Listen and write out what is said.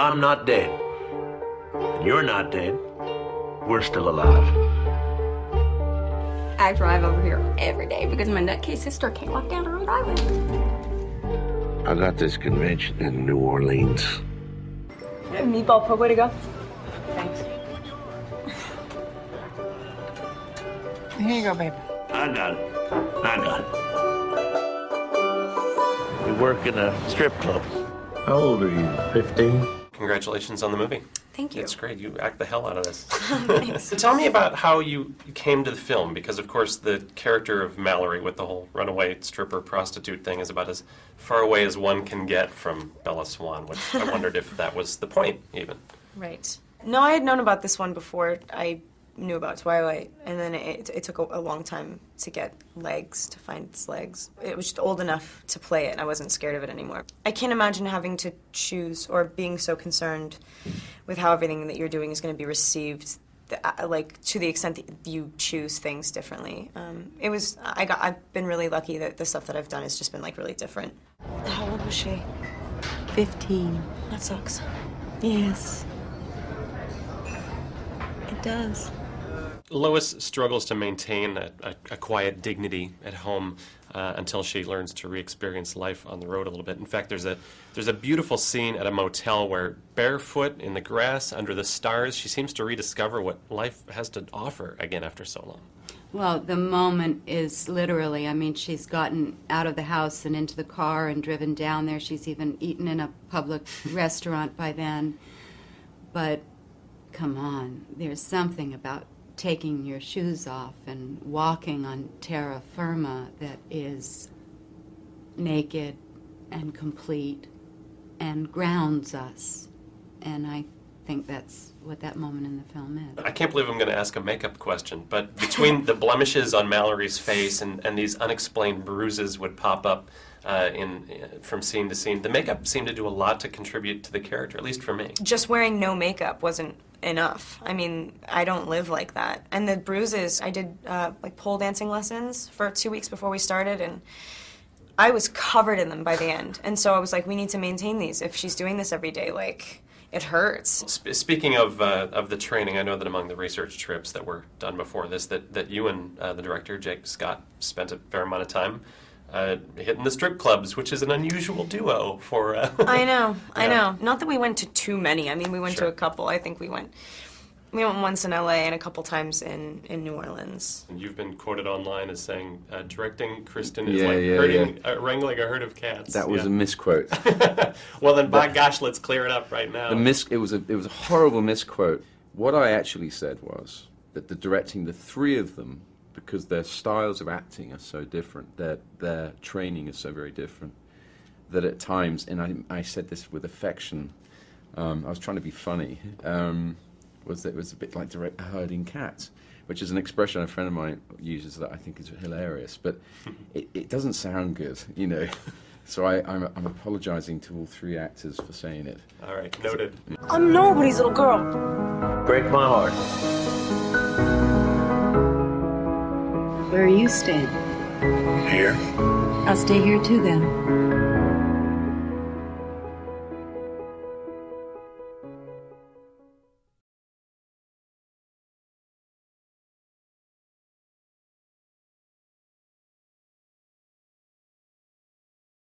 I'm not dead. And you're not dead. We're still alive. I drive over here every day because my nutcase sister can't walk down to Rhode Island. I got this convention in New Orleans. Meatball poke, way to go. Thanks. Here you go, babe. I got it. We work in a strip club. How old are you? 15? Congratulations on the movie. Thank you. It's great. You act the hell out of this. Thanks. So tell me about how you came to the film, because of course the character of Mallory with the whole runaway stripper prostitute thing is about as far away as one can get from Bella Swan, which I wondered if that was the point even. Right. No, I had known about this one before I knew about Twilight, and then it took a long time to get legs, to find its legs. It was just old enough to play it, and I wasn't scared of it anymore. I can't imagine having to choose or being so concerned with how everything that you're doing is going to be received, like to the extent that you choose things differently. I've been really lucky that the stuff that I've done has just been like really different. How old was she? 15. That sucks. Yes. It does. Lois struggles to maintain a quiet dignity at home until she learns to re-experience life on the road a little bit. In fact, there's a beautiful scene at a motel where, barefoot in the grass under the stars, she seems to rediscover what life has to offer again after so long. Well, the moment is literally, I mean, she's gotten out of the house and into the car and driven down there. She's even eaten in a public restaurant by then. But come on, there's something about taking your shoes off and walking on terra firma that is naked and complete and grounds us. And I think that's what that moment in the film is. I can't believe I'm going to ask a makeup question, but between the blemishes on Mallory's face and these unexplained bruises would pop up from scene to scene, the makeup seemed to do a lot to contribute to the character, at least for me. Just wearing no makeup wasn't enough. I mean, I don't live like that. And the bruises, I did like pole dancing lessons for 2 weeks before we started, and I was covered in them by the end. And so I was like, we need to maintain these. If she's doing this every day, like, it hurts. Speaking of the training, I know that among the research trips that were done before this, that you and the director, Jake Scott, spent a fair amount of time hitting the strip clubs, which is an unusual duo for... I know. Yeah. Not that we went to too many. I mean, we went to a couple. I think we went once in LA and a couple times in New Orleans. And you've been quoted online as saying, directing Kristen is like wrangling a herd of cats. That was a misquote. Well then, by gosh, let's clear it up right now. It was a horrible misquote. What I actually said was that directing the three of them, because their styles of acting are so different, their training is so very different, that at times, and I said this with affection, I was trying to be funny, was that it was a bit like herding cats, which is an expression a friend of mine uses that I think is hilarious, but it doesn't sound good, you know. So I'm apologizing to all three actors for saying it. All right, noted. I'm nobody's little girl. Break my heart. Where are you staying? Here. I'll stay here too then.